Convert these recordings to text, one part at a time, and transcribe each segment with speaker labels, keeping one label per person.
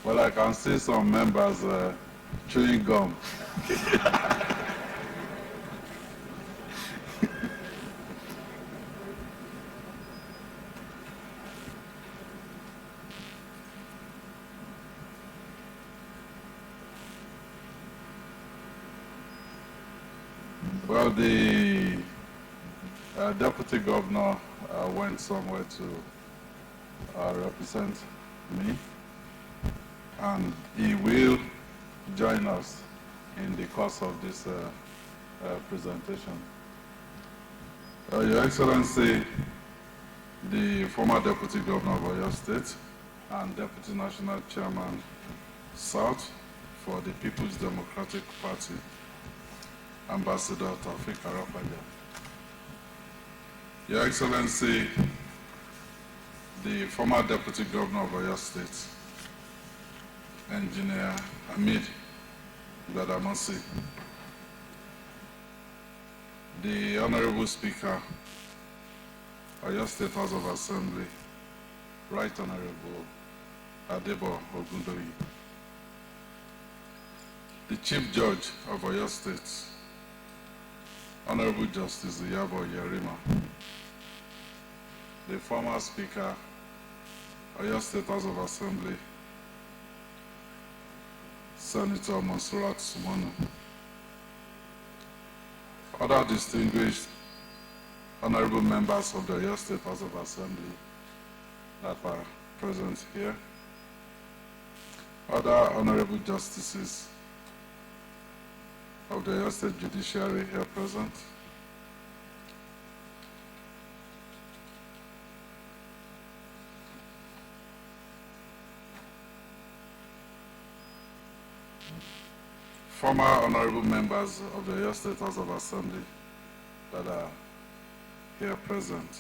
Speaker 1: Well, I can see some members chewing gum. Well, the deputy governor went somewhere to represent me, and he will join us in the course of this presentation. Your Excellency, the former deputy governor of Oyo State and deputy national chairman South for the People's Democratic Party, Ambassador Taofeek Arapaja. Your Excellency, the former deputy governor of Oyo State, Engineer Hamid Gbadamosi, the Honorable Speaker, Oyo State House of Assembly, Right Honorable Adebo Ogundoyi, the Chief Judge of Oyo State, Honorable Justice Iyabo Yerima, the former Speaker, Oyo State House of Assembly, Senator Monsurat Sumonu, other distinguished honorable members of the Oyo State House of Assembly that are present here, other honorable justices of the Oyo State Judiciary here present, former honorable members of the Oyo State House of Assembly that are here present,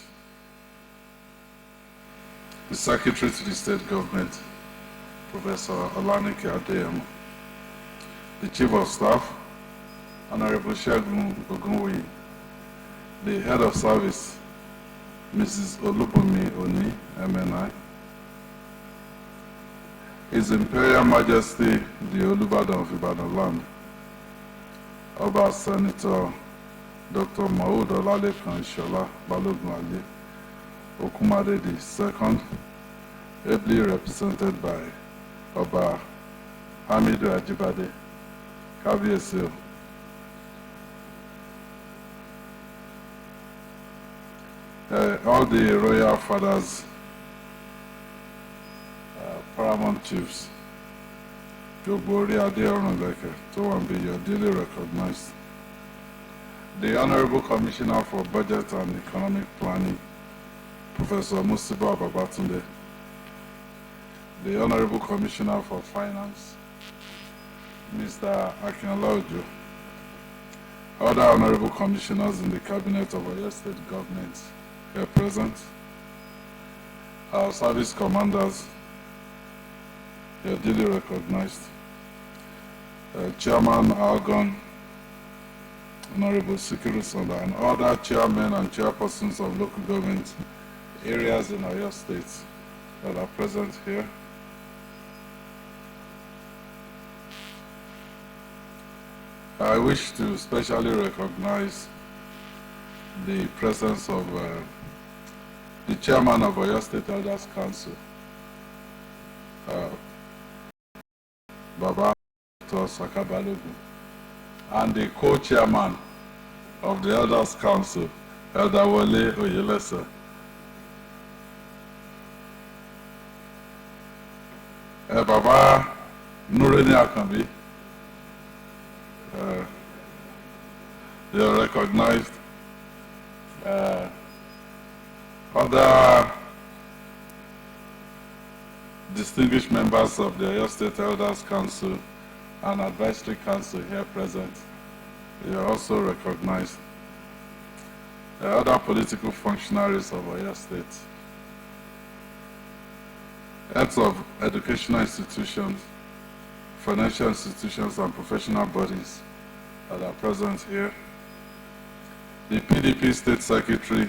Speaker 1: the Secretary to the State Government, Professor Olanike Adeyemo, the Chief of Staff, Honorable Segun Ogunwuyi, the Head of Service, Mrs. Olubunmi Oni, MNI, His Imperial Majesty, the Olubadan of Ibadan land, Oba Senator Dr. Maud Olalekan Ishola Balogun Ali Okumade II, ably represented by Oba Hamidu Ajibade, Kabiyesi. All the royal fathers, paramount chiefs, Jogbori Adeorunleke, to one be your duly recognized. The Honorable Commissioner for Budget and Economic Planning, Professor Musiba Babatunde, the Honorable Commissioner for Finance, Mr. Akinola Ojo, other Honorable Commissioners in the Cabinet of Oyo State Government here present, our service commanders, you are duly recognized, Chairman Algon, Honorable Sikiru Sonda, and other chairmen and chairpersons of local government areas in Oyo State that are present here. I wish to specially recognize the presence of the chairman of Oyo State Elders Council, Baba Saka Balogun, and the co-chairman of the Elders Council, Elder Wole Oyelese. Baba Nureni Akambi, they are recognized. Other distinguished members of the Oyo State Elders Council and Advisory Council here present, they are also recognized. Other political functionaries of Oyo State, heads of educational institutions, financial institutions, and professional bodies that are present here, the PDP State Secretary,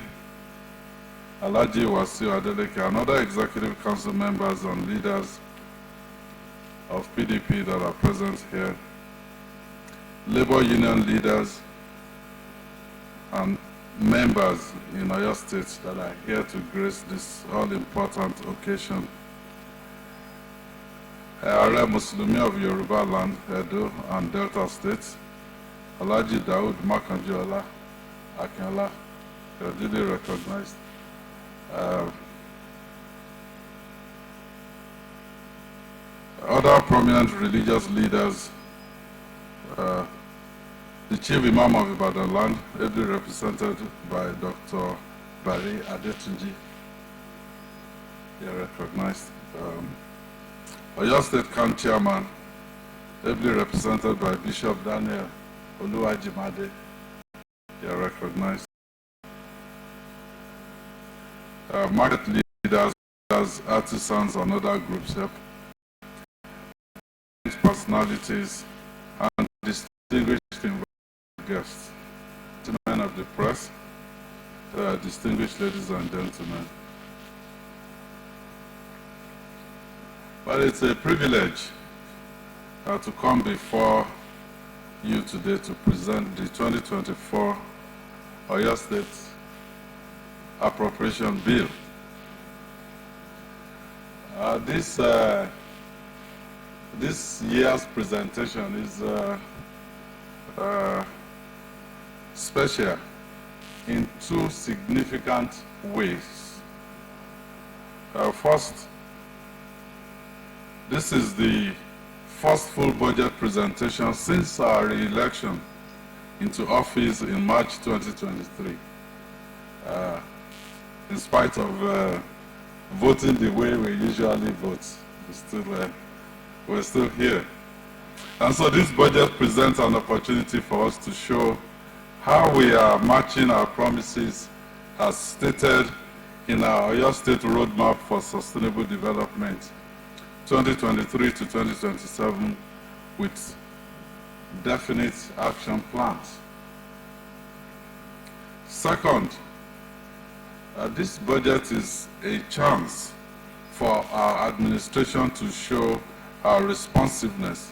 Speaker 1: Alhaji Wasiu Adeleke, and other Executive Council members and leaders of PDP that are present here, labor union leaders, and members in Oyo State that are here to grace this all-important occasion. Ààrẹ Mùsùlùmí of Yoruba land, Edo and Delta states, Alhaji Daud Makanjuola Akinola, duly recognized. Other prominent religious leaders, the Chief Imam of Ibadan land, ably represented by Dr. Bari Adetunji, they are recognized. Oyo State Camp Chairman, ably represented by Bishop Daniel Oluwajimade, they are recognized. Market leaders, artisans, and other groups, personalities, and distinguished guests, gentlemen of the press, distinguished ladies and gentlemen. But it's a privilege to come before you today to present the 2024 Oyo State Appropriation Bill. This year's presentation is special in two significant ways. First, this is the first full budget presentation since our re-election into office in March 2023. In spite of voting the way we usually vote, we're still here. And so this budget presents an opportunity for us to show how we are matching our promises as stated in our Oyo State Roadmap for Sustainable Development 2023 to 2027 with definite action plans. Second, this budget is a chance for our administration to show our responsiveness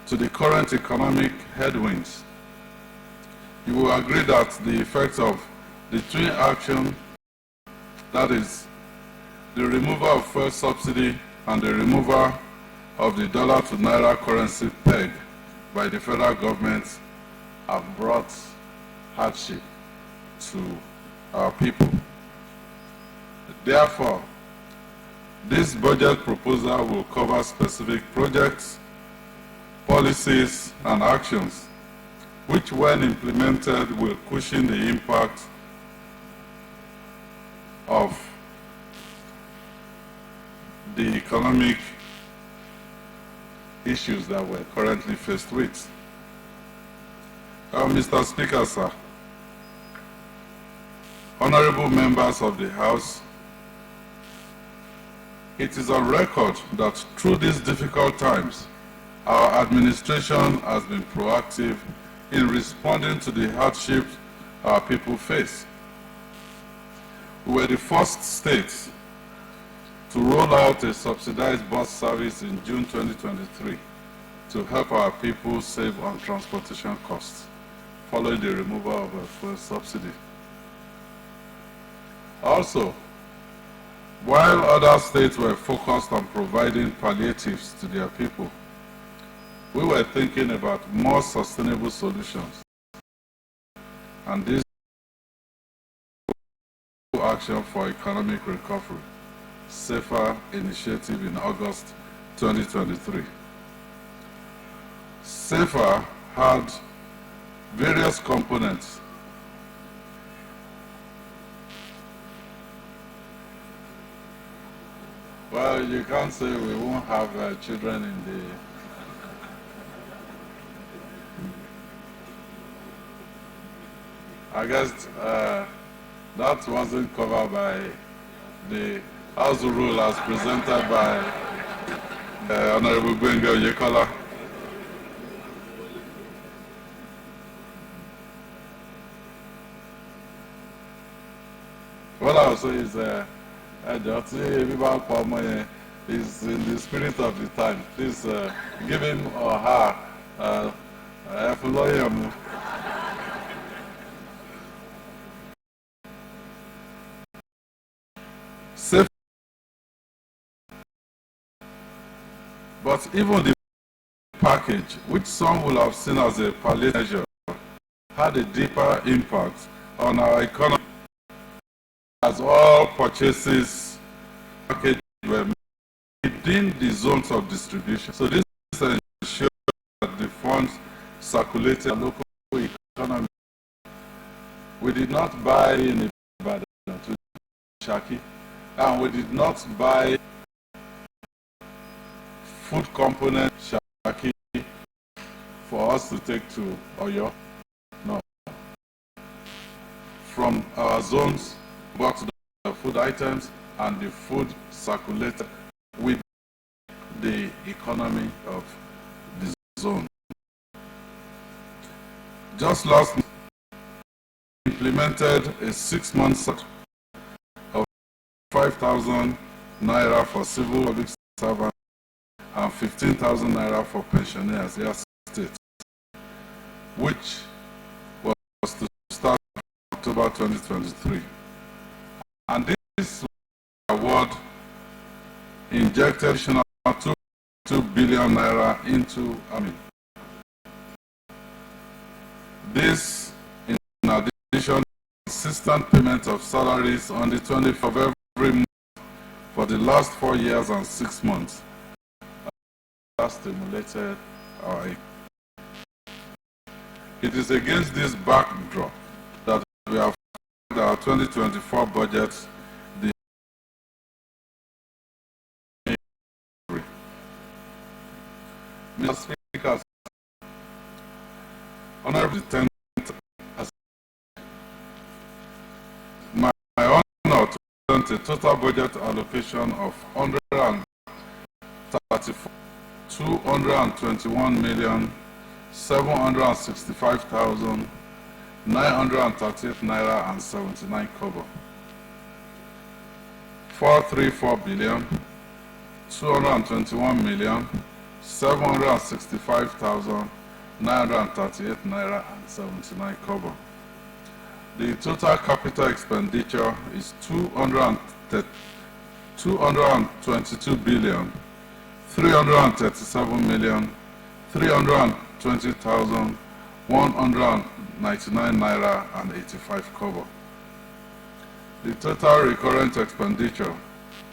Speaker 1: to the current economic headwinds. You will agree that the effects of the twin action, that is, the removal of fuel subsidy and the removal of the dollar to naira currency peg by the federal government, have brought hardship to our people. Therefore, this budget proposal will cover specific projects, policies, and actions which, when implemented, will cushion the impact of the economic issues that we're currently faced with. Mr. Speaker, sir, honorable members of the House, it is on record that through these difficult times, our administration has been proactive in responding to the hardships our people face. We were the first state to roll out a subsidized bus service in June 2023 to help our people save on transportation costs following the removal of a fuel subsidy. Also, while other states were focused on providing palliatives to their people, we were thinking about more sustainable solutions. And this action for economic recovery, SAFER initiative in August 2023. SAFER had various components. Well, you can't say we won't have children in the... I guess that wasn't covered by the House rule as presented by Honorable Engr. what I will say is, is in the spirit of the time. Please give him or her a safe. But even the package, which some will have seen as a palliative measure, had a deeper impact on our economy, as all purchases package were within the zones of distribution. So this ensures that the funds circulated in the local economy. We did not buy in Ibadan to Shaki, and we did not buy food component Shaki for us to take to Oyo. No. From our zones, bought the food items and the food circulated with the economy of the zone. Just last month, we implemented a 6-month cycle of 5,000 naira for civil public servants and 15,000 naira for pensioners in state, which was to start October 2023. And this award injected additional 2 billion naira into army. This, in addition to consistent payment of salaries on the 20th of every month for the last 4 years and 6 months, has stimulated our economy. It is against this backdrop that we have our 2024 budget. Mr. Speaker, Honorable 10th, my honor to present a total budget allocation of 234,765,938 naira and 79 kobo. 434,221,765,938 naira and 79 kobo. The total capital expenditure is 237,320,199 naira and 85 kobo. The total recurrent expenditure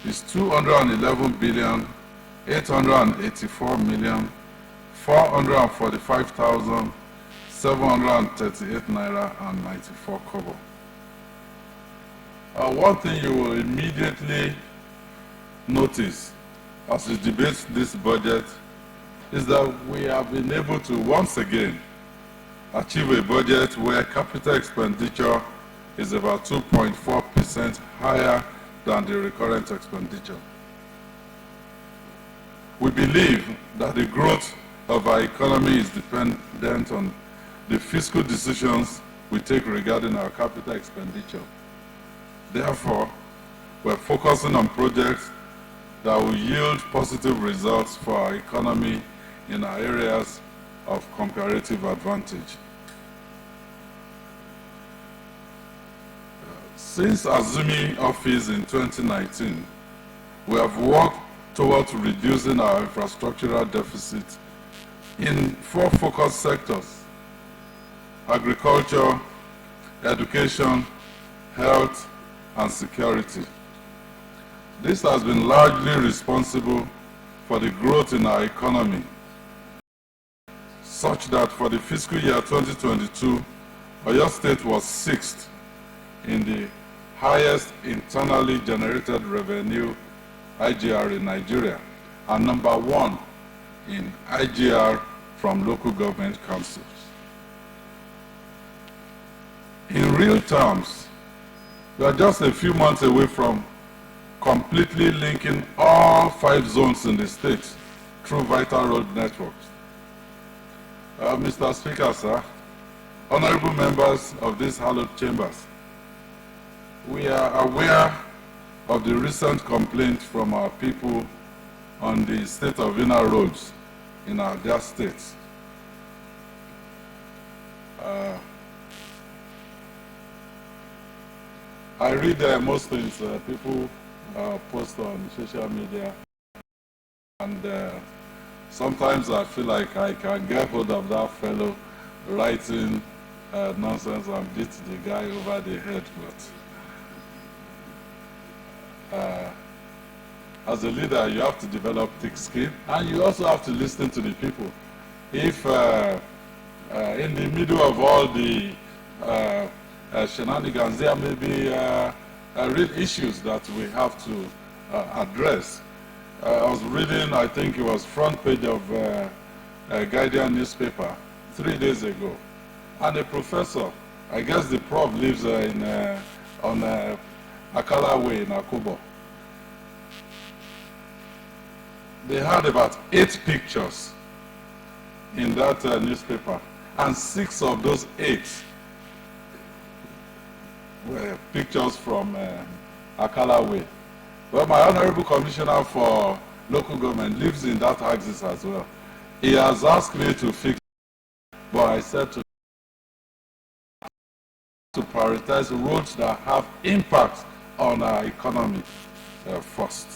Speaker 1: is 211,884,445,738 naira and 94 kobo. One thing you will immediately notice as we debate this budget is that we have been able to once again achieve a budget where capital expenditure is about 2.4% higher than the recurrent expenditure. We believe that the growth of our economy is dependent on the fiscal decisions we take regarding our capital expenditure. Therefore, we're focusing on projects that will yield positive results for our economy in our areas of comparative advantage. Since assuming office in 2019, we have worked towards reducing our infrastructural deficit in 4 focus sectors: agriculture, education, health, and security. This has been largely responsible for the growth in our economy, such that for the fiscal year 2022, Oyo State was 6th in the highest internally generated revenue IGR in Nigeria, and number 1 in IGR from local government councils. In real terms, we are just a few months away from completely linking all 5 zones in the state through vital road networks. Mr. Speaker, sir, honorable members of these hallowed chambers, We are aware of the recent complaint from our people on the state of inner roads in our dear states. I read most things people post on social media, and sometimes I feel like I can get hold of that fellow writing nonsense and beat the guy over the head. But as a leader, you have to develop thick skin, and you also have to listen to the people. If in the middle of all the shenanigans, there may be real issues that we have to address. I was reading, I think it was front page of Guardian newspaper 3 days ago, and a professor, I guess the prof lives on Akala Way in Akubo. They had about 8 pictures in that newspaper, and 6 of those 8 were pictures from Akala Way. Well, my Honorable Commissioner for Local Government lives in that axis as well. He has asked me to fix it, but I said to prioritize roads that have impact on our economy first.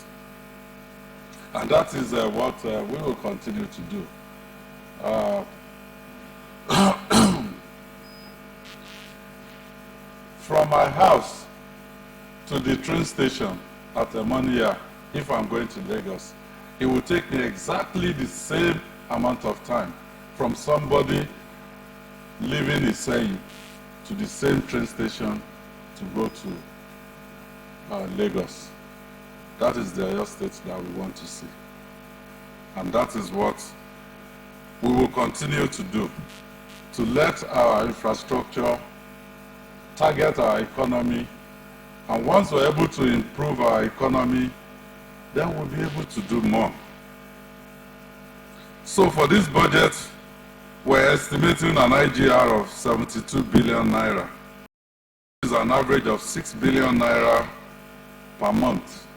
Speaker 1: And that is what we will continue to do. From my house to the train station at Monia, if I'm going to Lagos, it will take me exactly the same amount of time from somebody living in Seyi to the same train station to go to Lagos. That is the Oyo State that we want to see. And that is what we will continue to do, to let our infrastructure target our economy. And once we're able to improve our economy, then we'll be able to do more. So for this budget, we're estimating an IGR of 72 billion naira. This is an average of 6 billion naira per month.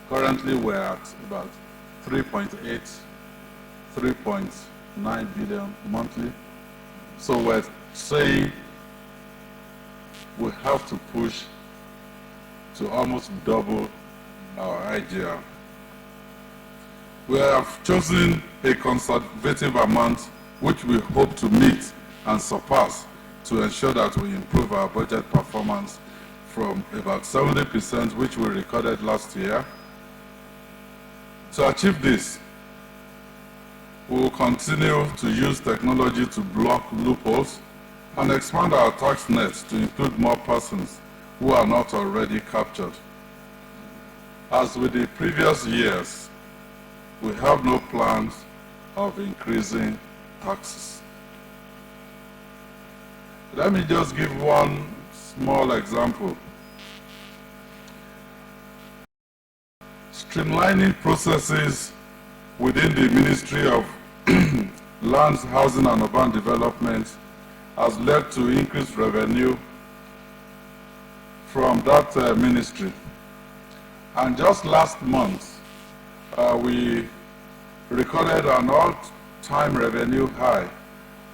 Speaker 1: Currently, we're at about 3.8, 3.9 billion monthly. So we're saying we have to push to almost double our IGR. We have chosen a conservative amount which we hope to meet and surpass to ensure that we improve our budget performance from about 70%, which we recorded last year. To achieve this, we will continue to use technology to block loopholes and expand our tax nets to include more persons who are not already captured. As with the previous years, we have no plans of increasing taxes. Let me just give one small example. Streamlining processes within the Ministry of Lands, Housing and Urban Development has led to increased revenue from that ministry. And just last month, we recorded an all-time revenue high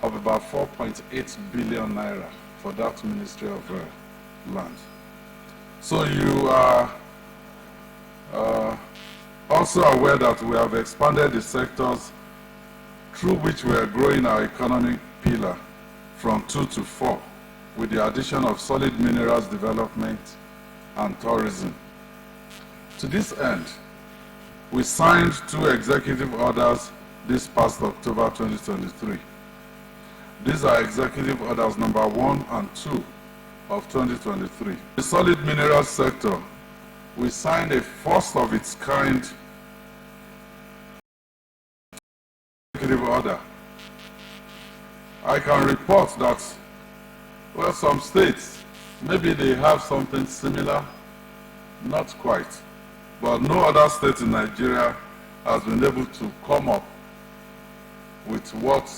Speaker 1: of about 4.8 billion naira for that Ministry of Land. So you are also aware that we have expanded the sectors through which we are growing our economic pillar from 2 to 4, with the addition of solid minerals development and tourism. To this end, we signed 2 executive orders this past October 2023. These are executive orders number 1 and 2 of 2023. The solid minerals sector, we signed a first of its kind executive order. I can report that, well, some states, maybe they have something similar, not quite, but no other state in Nigeria has been able to come up with what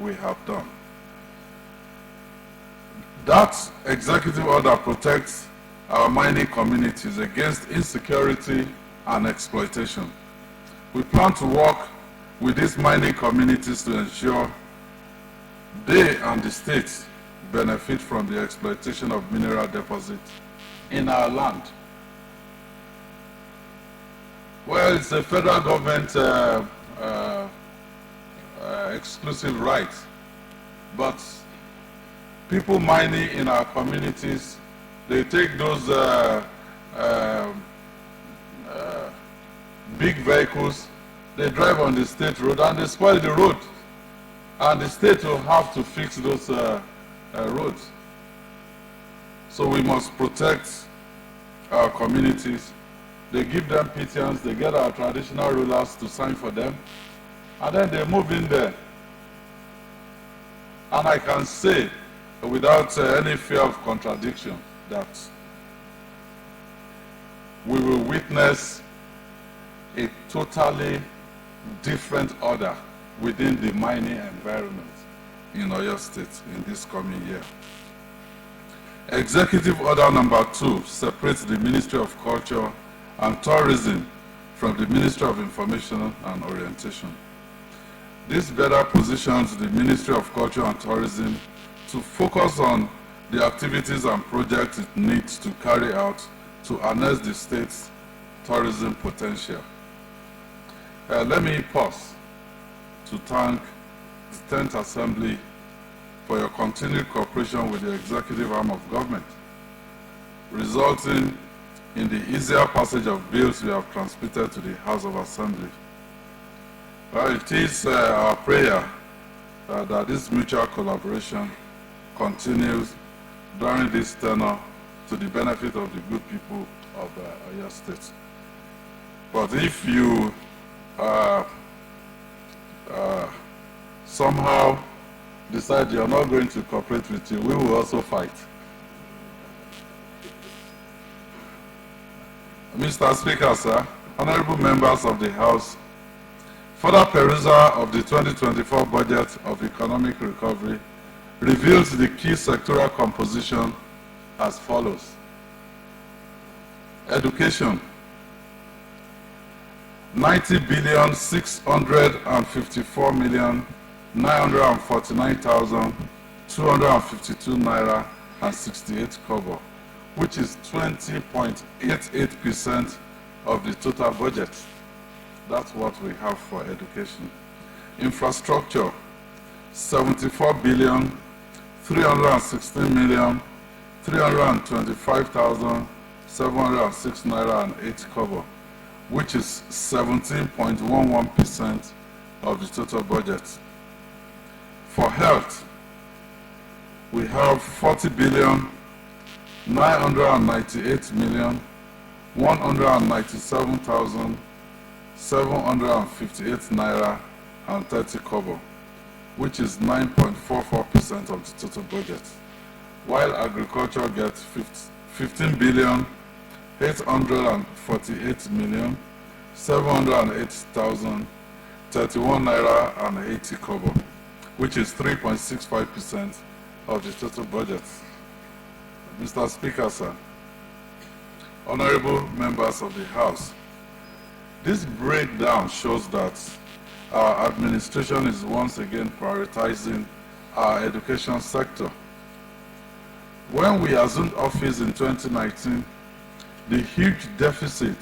Speaker 1: we have done. That executive order protects our mining communities against insecurity and exploitation. We plan to work with these mining communities to ensure they and the states benefit from the exploitation of mineral deposits in our land. Well, it's a federal government exclusive right, but people mining in our communities, they take those big vehicles, they drive on the state road and they spoil the road, and the state will have to fix those roads. So we must protect our communities. They give them petitions, they get our traditional rulers to sign for them, and then they move in there. And I can say, without any fear of contradiction, that we will witness a totally different order within the mining environment in Oyo State in this coming year. Executive Order number 2 separates the Ministry of Culture and Tourism from the Ministry of Information and Orientation. This better positions the Ministry of Culture and Tourism to focus on the activities and projects it needs to carry out to harness the state's tourism potential. Let me pause to thank the 10th Assembly for your continued cooperation with the executive arm of government, resulting in the easier passage of bills we have transmitted to the House of Assembly. Well, it is our prayer that this mutual collaboration continues during this tenure to the benefit of the good people of Oyo State. But if you somehow decide you're not going to cooperate with you, we will also fight. Mr. Speaker, sir, honorable members of the House, further perusal of the 2024 budget of economic recovery reveals the key sectoral composition as follows. Education, 90,654,949,252 naira and 68 kobo, which is 20.88% of the total budget. That's what we have for education. Infrastructure, 74,316,325,706 naira and 8 kobo, which is 17.11% of the total budget. For health, we have 40,998,197,758 naira and 30 kobo, which is 9.44% of the total budget, while agriculture gets 15,848,708,031 naira and 80 kobo, which is 3.65% of the total budget. Mr. Speaker, sir, honorable members of the House, this breakdown shows that our administration is once again prioritizing our education sector. When we assumed office in 2019, the huge deficit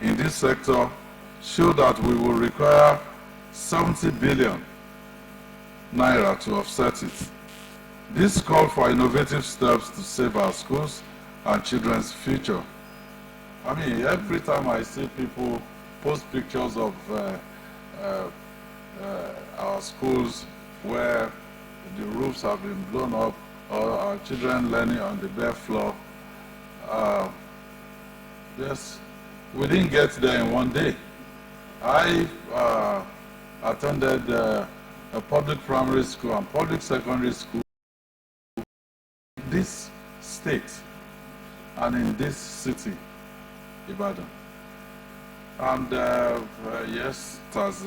Speaker 1: in this sector showed that we will require 70 billion naira to offset it. This called for innovative steps to save our schools and children's future. I mean, every time I see people post pictures of our schools where the roofs have been blown up, or our children learning on the bare floor, yes, we didn't get there in one day. I attended a public primary school and public secondary school in this state and in this city, Ibadan. And yes, it was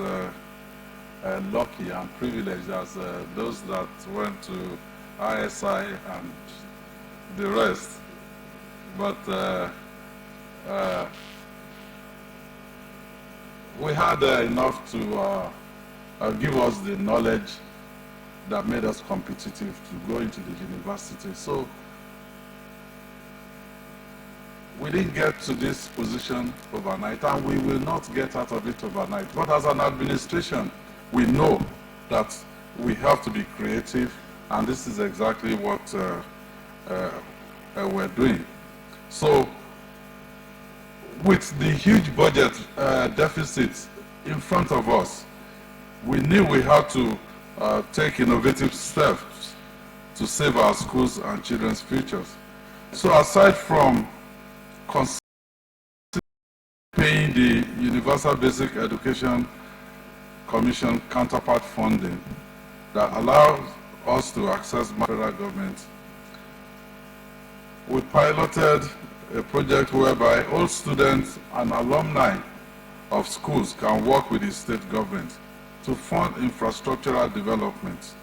Speaker 1: lucky and privileged as those that went to ISI and the rest. but we had enough to give us the knowledge that made us competitive to go into the university. So we didn't get to this position overnight, and we will not get out of it overnight. But as an administration, we know that we have to be creative, and this is exactly what we're doing. So with the huge budget deficits in front of us, we knew we had to take innovative steps to save our schools and children's futures. So aside from paying the Universal Basic Education Commission counterpart funding that allows us to access federal government, we piloted a project whereby all students and alumni of schools can work with the state government to fund infrastructural development.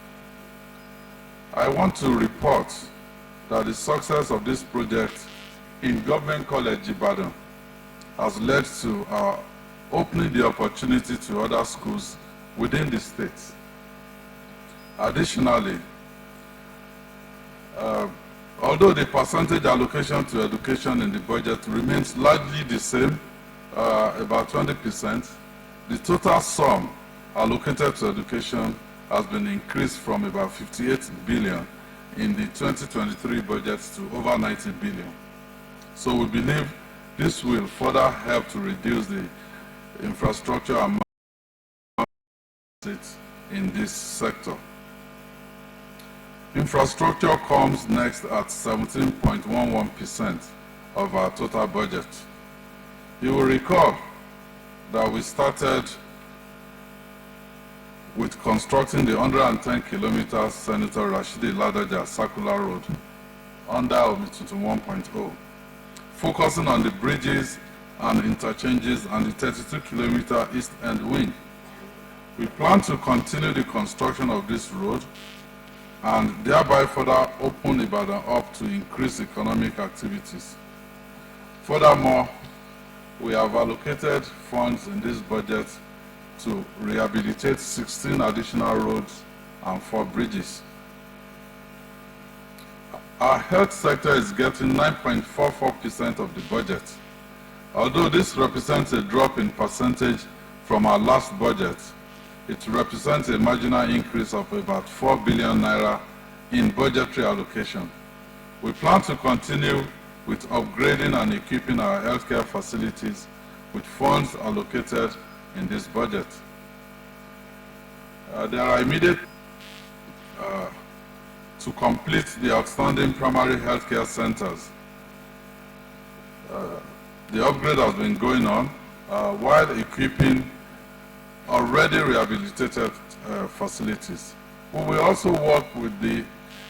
Speaker 1: I want to report that the success of this project in Government College Ibadan has led to our opening the opportunity to other schools within the state. Additionally, although the percentage allocation to education in the budget remains largely the same, about 20%, the total sum allocated to education has been increased from about 58 billion in the 2023 budget to over 90 billion. So we believe this will further help to reduce the infrastructure amount in this sector. Infrastructure comes next at 17.11% of our total budget. You will recall that we started with constructing the 110 kilometers Senator Rashidi Ladaja Circular Road under Omitutu 1.0, focusing on the bridges and interchanges and the 32-kilometer East End Wing. We plan to continue the construction of this road and thereby further open Ibadan up to increase economic activities. Furthermore, we have allocated funds in this budget to rehabilitate 16 additional roads and 4 bridges. Our health sector is getting 9.44% of the budget. Although this represents a drop in percentage from our last budget, it represents a marginal increase of about 4 billion naira in budgetary allocation. We plan to continue with upgrading and equipping our healthcare facilities with funds allocated in this budget. There are immediate to complete the outstanding primary healthcare centers. The upgrade has been going on while equipping already rehabilitated facilities. We will also work with the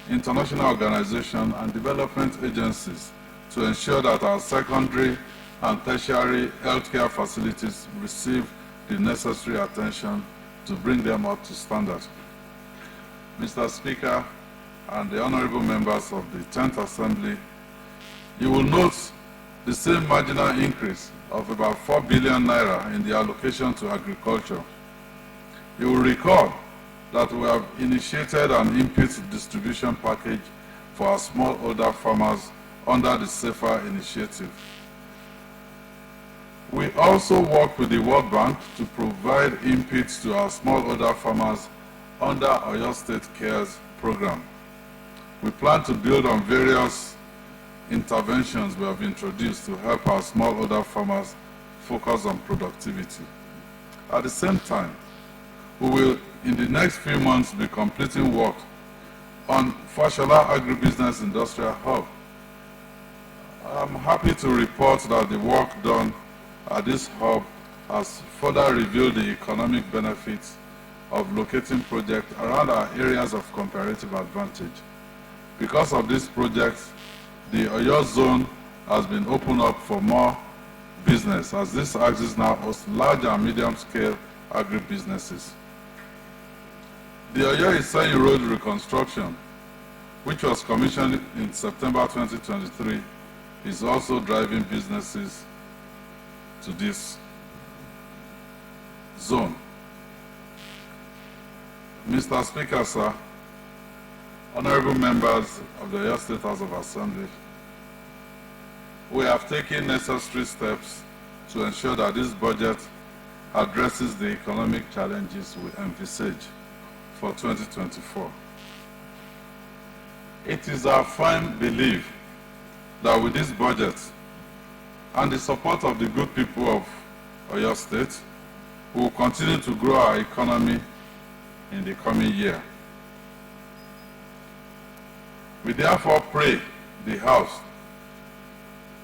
Speaker 1: international organization and development agencies to ensure that our secondary and tertiary healthcare facilities receive the necessary attention to bring them up to standard. Mr. Speaker and the honorable members of the 10th Assembly, you will note the same marginal increase of about 4 billion naira in the allocation to agriculture. You will recall that we have initiated an input distribution package for our smallholder farmers under the SAFER initiative. We also work with the World Bank to provide inputs to our smallholder farmers under Oyo State CARES program. We plan to build on various interventions we have introduced to help our smallholder farmers focus on productivity. At the same time, we will, in the next few months, be completing work on Fashola Agribusiness Industrial Hub. I'm happy to report that the work done at this hub has further revealed the economic benefits of locating projects around our areas of comparative advantage. Because of this project, the Oyo zone has been opened up for more business, as this axis now hosts large and medium-scale agribusinesses. The Oyo-Iseyin Road reconstruction, which was commissioned in September 2023, is also driving businesses to this zone. Mr. Speaker, sir, honorable members of the Oyo State House of Assembly, we have taken necessary steps to ensure that this budget addresses the economic challenges we envisage for 2024. It is our firm belief that with this budget and the support of the good people of Oyo State, we will continue to grow our economy in the coming year. We therefore pray the House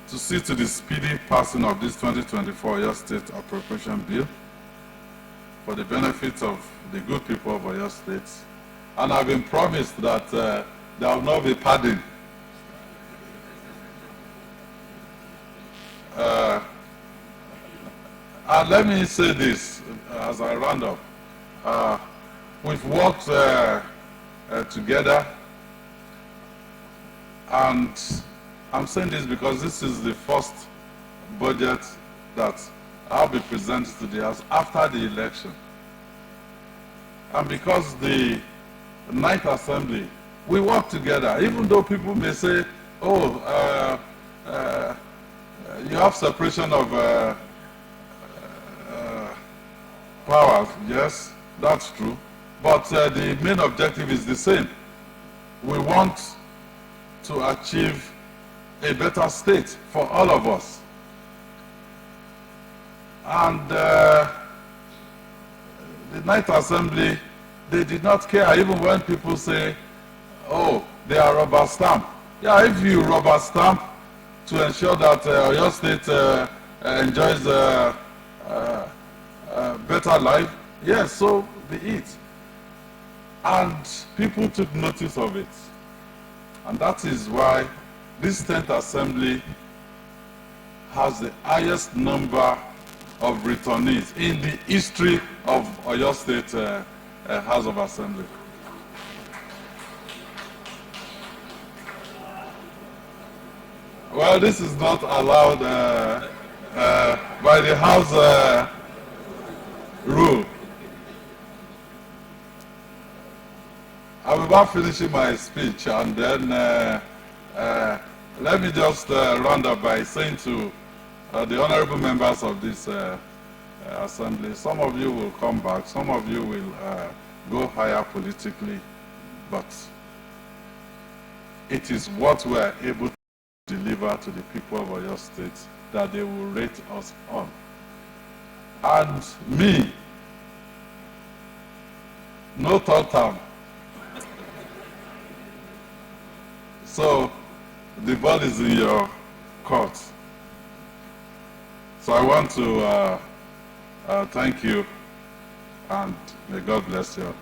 Speaker 1: to see to the speedy passing of this 2024 Oyo State Appropriation Bill for the benefit of the good people of Oyo State. And I've been promised that there will not be padding. And let me say this as I round up. We've worked together, and I'm saying this because this is the first budget that I'll be presenting to the House after the election. And because the Ninth Assembly, we work together, even though people may say, oh, you have separation of powers. Yes, that's true. But the main objective is the same. We want to achieve a better state for all of us. And the Ninth Assembly, they did not care, even when people say, oh, they are rubber stamp. Yeah, if you rubber stamp to ensure that Oyo State enjoys a better life, yes, so be it. And people took notice of it. And that is why this 10th Assembly has the highest number of returnees in the history of Oyo State House of Assembly. Well, this is not allowed by the House rule. I'm about finishing my speech, and then let me just round up by saying to the honorable members of this assembly, some of you will come back, some of you will go higher politically, but it is what we are able to deliver to the people of Oyo State that they will rate us on. And me, no third term. So the ball is in your court. So I want to thank you, and may God bless you.